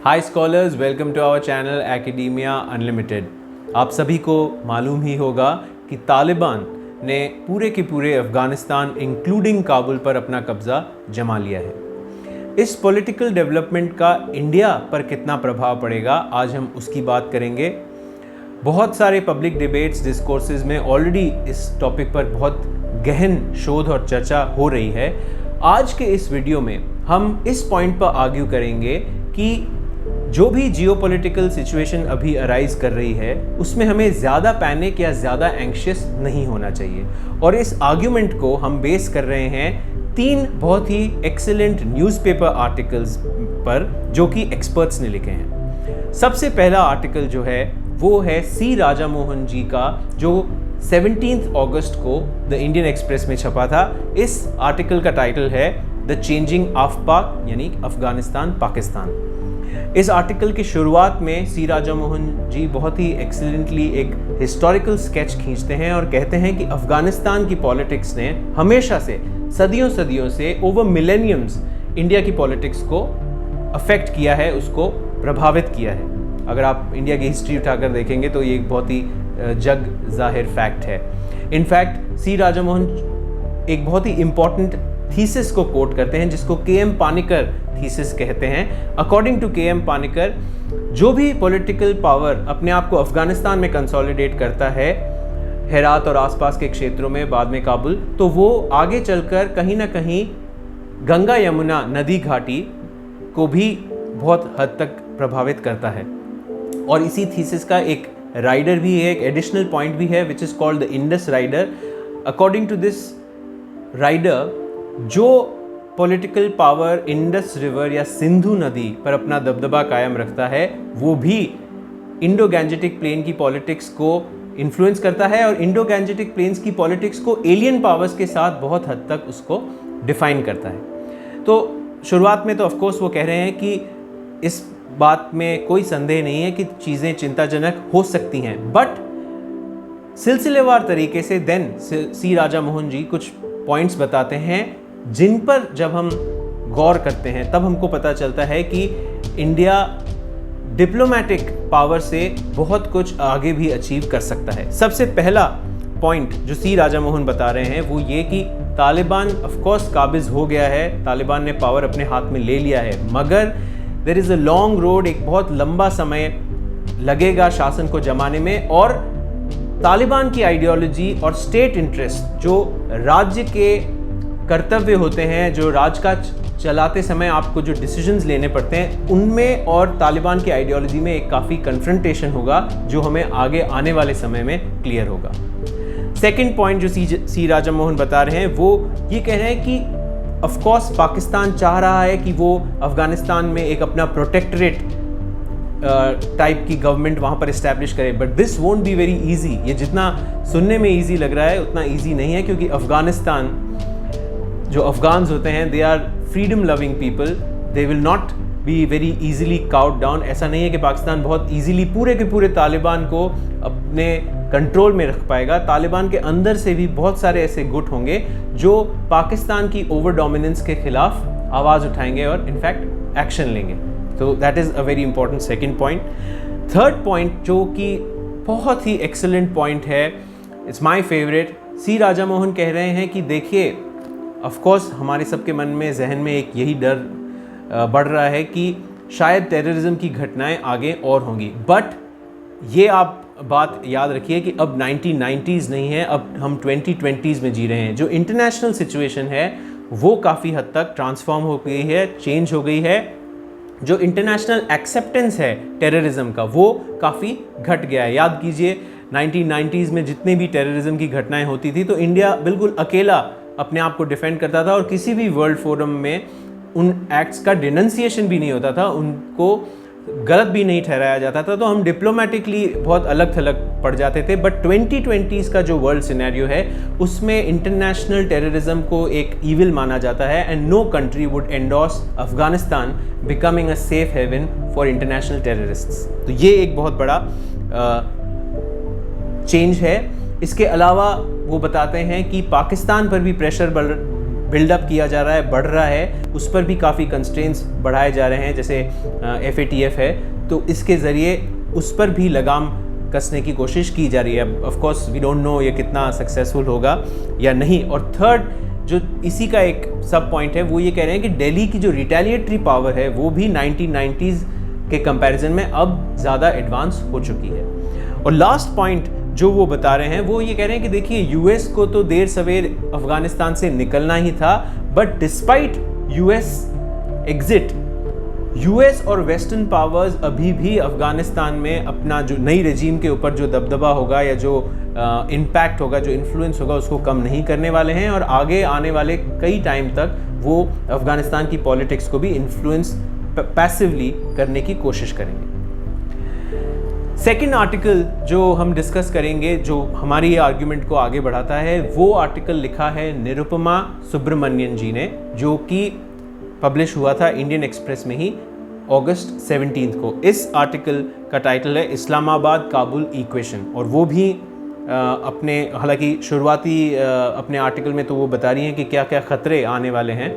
Hi scholars, welcome to our channel Academia Unlimited. आप सभी को मालूम ही होगा कि तालिबान ने पूरे के पूरे अफ़गानिस्तान इंक्लूडिंग काबुल पर अपना कब्ज़ा जमा लिया है। इस पॉलिटिकल डेवलपमेंट का इंडिया पर कितना प्रभाव पड़ेगा, आज हम उसकी बात करेंगे। बहुत सारे पब्लिक डिबेट्स डिस्कोर्सेज में ऑलरेडी इस टॉपिक पर बहुत गहन शोध और चर्चा हो रही है। आज के इस वीडियो में हम इस पॉइंट पर आर्ग्यू करेंगे कि जो भी जियोपॉलिटिकल सिचुएशन अभी अराइज कर रही है उसमें हमें ज़्यादा पैनिक या ज़्यादा एंग्शियस नहीं होना चाहिए। और इस आर्ग्यूमेंट को हम बेस कर रहे हैं 3 बहुत ही एक्सीलेंट न्यूज़पेपर आर्टिकल्स पर जो कि एक्सपर्ट्स ने लिखे हैं। सबसे पहला आर्टिकल जो है वो है सी राजा मोहन जी का, जो 17 अगस्त को द इंडियन एक्सप्रेस में छपा था। इस आर्टिकल का टाइटल है द चेंजिंग ऑफ पाक, यानी अफगानिस्तान पाकिस्तान। इस आर्टिकल की शुरुआत में सी राजा मोहन जी बहुत ही एक्सीलेंटली एक हिस्टोरिकल स्केच खींचते हैं और कहते हैं कि अफगानिस्तान की पॉलिटिक्स ने हमेशा से सदियों से ओवर मिलेनियम्स इंडिया की पॉलिटिक्स को अफेक्ट किया है, उसको प्रभावित किया है। अगर आप इंडिया की हिस्ट्री उठाकर देखेंगे तो ये एक बहुत ही जग जाहिर फैक्ट है। इनफैक्ट सी राजा मोहन एक बहुत ही इंपॉर्टेंट थीसिस को कोट करते हैं जिसको के.एम. पानिकर थीसिस कहते हैं। According to KM. पानिकर, जो भी पॉलिटिकल पावर अपने आप को अफगानिस्तान में कंसोलिडेट करता है, हेरात और आसपास के क्षेत्रों में, बाद में काबुल, तो वो आगे चलकर कहीं ना कहीं गंगा यमुना नदी घाटी को भी बहुत हद तक प्रभावित करता है। और इसी थीसिस का एक राइडर भी है, एक एडिशनल पॉइंट भी है, which is called the Indus rider. According to this rider, जो पॉलिटिकल पावर इंडस रिवर या सिंधु नदी पर अपना दबदबा कायम रखता है वो भी इंडो गैंजेटिक प्लेन की पॉलिटिक्स को इन्फ्लुएंस करता है और इंडो गैंजेटिक प्लेन्स की पॉलिटिक्स को एलियन पावर्स के साथ बहुत हद तक उसको डिफाइन करता है। तो शुरुआत में तो ऑफकोर्स वो कह रहे हैं कि इस बात में कोई संदेह नहीं है कि चीज़ें चिंताजनक हो सकती हैं, बट सिलसिलेवार तरीके से देन सी राजा मोहन जी कुछ पॉइंट्स बताते हैं जिन पर जब हम गौर करते हैं तब हमको पता चलता है कि इंडिया डिप्लोमेटिक पावर से बहुत कुछ आगे भी अचीव कर सकता है। सबसे पहला पॉइंट जो सी राजा मोहन बता रहे हैं वो ये कि तालिबान ऑफकोर्स काबिज हो गया है, तालिबान ने पावर अपने हाथ में ले लिया है, मगर there is a long road, एक बहुत लंबा समय लगेगा शासन को जमाने में। और तालिबान की आइडियोलॉजी और स्टेट इंटरेस्ट, जो राज्य के कर्तव्य होते हैं, जो राजकाज चलाते समय आपको जो डिसीजंस लेने पड़ते हैं, उनमें और तालिबान की आइडियोलॉजी में एक काफ़ी कन्फ्रंटेशन होगा जो हमें आगे आने वाले समय में क्लियर होगा। सेकंड पॉइंट जो सी राजा मोहन बता रहे हैं वो ये कह रहे हैं कि ऑफ कोर्स पाकिस्तान चाह रहा है कि वो अफगानिस्तान में एक अपना प्रोटेक्टरेट टाइप की गवर्नमेंट वहाँ पर इस्टेब्लिश करे, but this won't be very easy. ये जितना सुनने में ईजी लग रहा है उतना ईजी नहीं है, क्योंकि अफगानिस्तान, जो अफगान्स होते हैं, they are freedom loving people, they will not be very easily caught down. ऐसा नहीं है कि पाकिस्तान बहुत ईजिली पूरे के पूरे तालिबान को अपने कंट्रोल में रख पाएगा। तालिबान के अंदर से भी बहुत सारे ऐसे गुट होंगे जो पाकिस्तान की ओवर डोमिनेंस के खिलाफ आवाज़ उठाएंगे और इनफैक्ट एक्शन लेंगे। तो that is a very important second point. Third point जो कि बहुत ही एक्सेलेंट पॉइंट है, इट्स माई फेवरेट। सी राजा मोहन कह रहे हैं कि देखिए, ऑफकोर्स हमारे सबके मन में, जहन में एक यही डर बढ़ रहा है कि शायद टेररिज्म की घटनाएं आगे और होंगी, बट ये आप बात याद रखिए कि अब 1990s नहीं है, अब हम 2020s में जी रहे हैं। जो इंटरनेशनल सिचुएशन है वो काफ़ी हद तक ट्रांसफॉर्म हो गई है, चेंज हो गई है। जो इंटरनेशनल एक्सेप्टेंस है टेररिज्म का वो काफ़ी घट गया है। याद कीजिए 1990s में जितनी भी टेररिज्म की घटनाएं होती थी तो इंडिया बिल्कुल अकेला अपने आप को डिफेंड करता था और किसी भी वर्ल्ड फोरम में उन एक्ट्स का डिनंसिएशन भी नहीं होता था, उनको गलत भी नहीं ठहराया जाता था, तो हम डिप्लोमेटिकली बहुत अलग थलग पड़ जाते थे। बट 2020s का जो वर्ल्ड सिनेरियो है उसमें इंटरनेशनल टेररिज्म को एक ईविल माना जाता है and no country would endorse Afghanistan becoming a safe haven for international terrorists. तो ये एक बहुत बड़ा चेंज है। इसके अलावा वो बताते हैं कि पाकिस्तान पर भी प्रेशर बिल्डअप किया जा रहा है, बढ़ रहा है, उस पर भी काफ़ी कंस्ट्रेंट्स बढ़ाए जा रहे हैं, जैसे FATF है, तो इसके ज़रिए उस पर भी लगाम कसने की कोशिश की जा रही है। Of course we don't know ये कितना सक्सेसफुल होगा या नहीं। और थर्ड जो इसी का एक सब पॉइंट है वो ये कह रहे हैं कि दिल्ली की जो रिटेलिएटरी पावर है वो भी 1990s के कंपैरिजन में अब ज़्यादा एडवांस हो चुकी है। और लास्ट पॉइंट जो वो बता रहे हैं वो ये कह रहे हैं कि देखिए US को तो देर सवेर अफगानिस्तान से निकलना ही था, but despite US exit, US और वेस्टर्न पावर्स अभी भी अफगानिस्तान में अपना जो नई रेजीम के ऊपर जो दबदबा होगा या जो इम्पैक्ट होगा, जो इन्फ्लुएंस होगा, उसको कम नहीं करने वाले हैं और आगे आने वाले कई टाइम तक वो अफगानिस्तान की पॉलिटिक्स को भी इन्फ्लुएंस पैसिवली करने की कोशिश करेंगे। सेकेंड आर्टिकल जो हम डिस्कस करेंगे, जो हमारी आर्ग्यूमेंट को आगे बढ़ाता है, वो आर्टिकल लिखा है निरुपमा सुब्रमण्यन जी ने, जो कि पब्लिश हुआ था इंडियन एक्सप्रेस में ही अगस्त 17 को। इस आर्टिकल का टाइटल है इस्लामाबाद काबुल इक्वेशन, और वो भी अपने हालांकि शुरुआती अपने आर्टिकल में तो वो बता रही हैं कि क्या क्या ख़तरे आने वाले हैं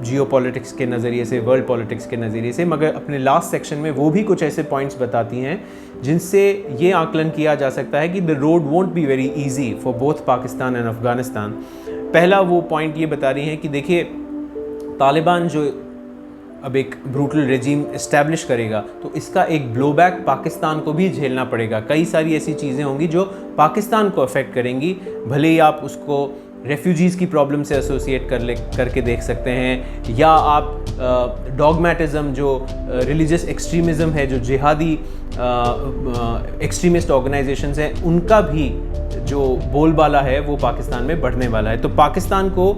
जियो पॉलिटिक्स के नज़रिए से, वर्ल्ड पॉलिटिक्स के नज़रिए से, मगर अपने लास्ट सेक्शन में वो भी कुछ ऐसे पॉइंट्स बताती हैं जिनसे ये आकलन किया जा सकता है कि the road won't be very easy for both Pakistan and Afghanistan. पहला वो पॉइंट ये बता रही हैं कि देखिए तालिबान जो अब एक ब्रूटल रेजीम इस्टेब्लिश करेगा तो इसका एक ब्लोबैक पाकिस्तान को भी झेलना पड़ेगा। कई सारी ऐसी चीज़ें होंगी जो पाकिस्तान को अफेक्ट करेंगी, भले ही आप उसको रेफ्यूजीज़ की प्रॉब्लम से एसोसिएट करके देख सकते हैं, या आप डॉगमेटिज़म जो रिलीजियस एक्सट्रीमिज़म है, जो जिहादी एक्सट्रीमिस्ट ऑर्गेनाइजेशंस हैं, उनका भी जो बोलबाला है वो पाकिस्तान में बढ़ने वाला है। तो पाकिस्तान को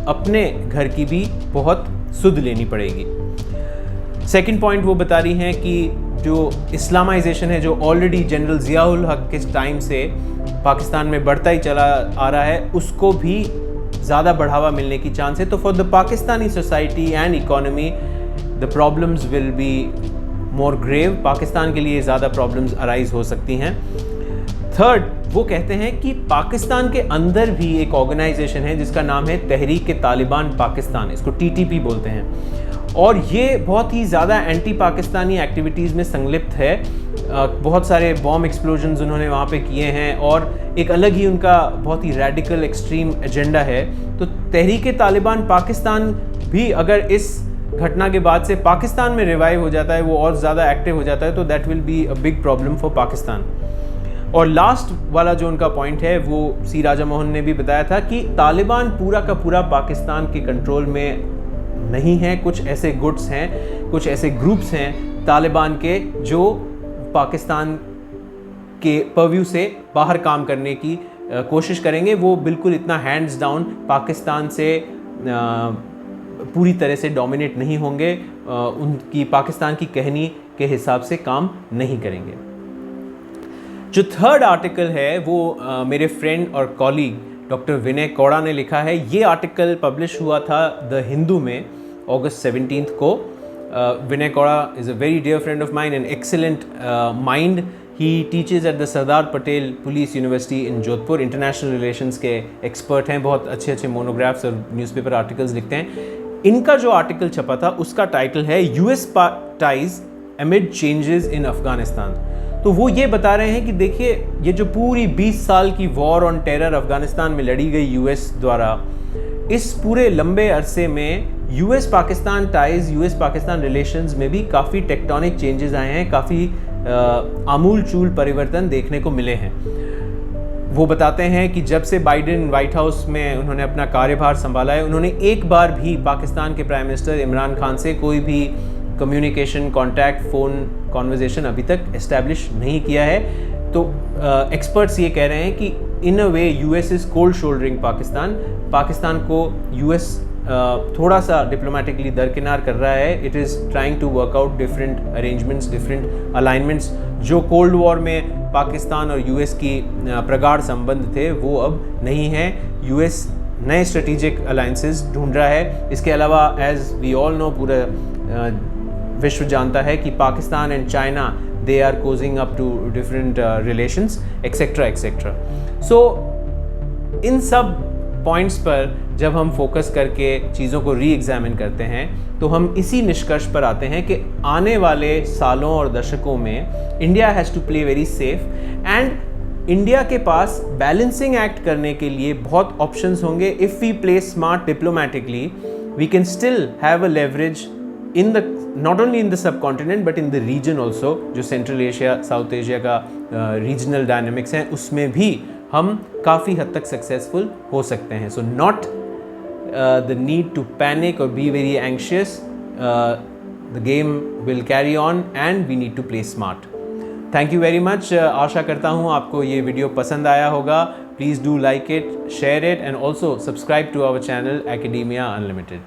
अपने घर की भी बहुत सुध लेनी पड़ेगी। सेकंड पॉइंट वो बता रही हैं कि जो इस्लामाइजेशन है, जो ऑलरेडी जनरल ज़ियाउल हक के टाइम से पाकिस्तान में बढ़ता ही चला आ रहा है, उसको भी ज़्यादा बढ़ावा मिलने की चांस है। तो for the Pakistani society and economy the problems will be more grave, Pakistan के लिए ज़्यादा प्रॉब्लम्स अराइज हो सकती हैं। थर्ड वो कहते हैं कि पाकिस्तान के अंदर भी एक ऑर्गेनाइजेशन है जिसका नाम है तहरीक-ए-तालिबान पाकिस्तान, इसको TTP बोलते हैं, और ये बहुत ही ज़्यादा एंटी पाकिस्तानी एक्टिविटीज़ में संलिप्त है। बहुत सारे बॉम्ब एक्सप्लोजन्स उन्होंने वहाँ पे किए हैं और एक अलग ही उनका बहुत ही रेडिकल एक्सट्रीम एजेंडा है। तो तहरीक-ए-तालिबान पाकिस्तान भी अगर इस घटना के बाद से पाकिस्तान में रिवाइव हो जाता है, वो और ज़्यादा एक्टिव हो जाता है, तो that will be a big problem for Pakistan. और लास्ट वाला जो उनका पॉइंट है वो C राजा मोहन ने भी बताया था कि तालिबान पूरा का पूरा पाकिस्तान के कंट्रोल में नहीं है। कुछ ऐसे गुट्स हैं, कुछ ऐसे ग्रुप्स हैं तालिबान के जो पाकिस्तान के पर्व्यू से बाहर काम करने की कोशिश करेंगे। वो बिल्कुल इतना हैंड्स डाउन पाकिस्तान से पूरी तरह से डोमिनेट नहीं होंगे, उनकी पाकिस्तान की कहनी के हिसाब से काम नहीं करेंगे। जो थर्ड आर्टिकल है वो मेरे फ्रेंड और कॉलीग डॉक्टर विनय कौड़ा ने लिखा है। ये आर्टिकल पब्लिश हुआ था द हिंदू में अगस्त 17 को। Vinay Kaura is a very dear friend of mine and excellent mind. He teaches at the Sardar Patel police university in Jodhpur, international relations के एक्सपर्ट हैं, बहुत अच्छे अच्छे मोनोग्राफ्स और न्यूज़पेपर आर्टिकल्स लिखते हैं। इनका जो आर्टिकल छपा था उसका टाइटल है US ties एमिड changes in Afghanistan. तो वो ये बता रहे हैं कि देखिए ये जो पूरी 20 साल की वॉर ऑन टेरर अफगानिस्तान में लड़ी गई US द्वारा, इस पूरे लंबे अरसे में US Pakistan ties, US Pakistan relations में भी काफ़ी टेक्टोनिक चेंजेस आए हैं, काफ़ी आमूल चूल परिवर्तन देखने को मिले हैं। वो बताते हैं कि जब से बाइडेन व्हाइट हाउस में उन्होंने अपना कार्यभार संभाला है, उन्होंने एक बार भी पाकिस्तान के प्राइम मिनिस्टर इमरान खान से कोई भी कम्युनिकेशन, कॉन्टैक्ट, फ़ोन कॉन्वर्जेशन अभी तक इस्टेब्लिश नहीं किया है। तो एक्सपर्ट्स ये कह रहे हैं कि in a way US is cold shouldering Pakistan को US थोड़ा सा डिप्लोमेटिकली दरकिनार कर रहा है। It is trying to work out different arrangements, different alignments. जो कोल्ड वॉर में पाकिस्तान और US की प्रगाढ़ संबंध थे वो अब नहीं है। US नए स्ट्रेटेजिक अलाइंसेस ढूंढ रहा है। इसके अलावा एज वी ऑल नो, पूरा विश्व जानता है कि Pakistan and China they are cozying up to different relations et cetera et cetera. So इन सब पॉइंट्स पर जब हम फोकस करके चीज़ों को री एग्जामिन करते हैं तो हम इसी निष्कर्ष पर आते हैं कि आने वाले सालों और दशकों में India has to play very safe and India के पास बैलेंसिंग एक्ट करने के लिए बहुत ऑप्शंस होंगे. If we play smart diplomatically we can still have a leverage in the not only in the subcontinent but in the region also. जो central Asia south Asia का regional dynamics हैं उसमें भी हम काफ़ी हद तक सक्सेसफुल हो सकते हैं. So not the need to panic और be very anxious. The game will carry on and we need to play smart. Thank you very much. आशा करता हूँ आपको ये वीडियो पसंद आया होगा. Please do like it, share it and also subscribe to our channel Academia unlimited.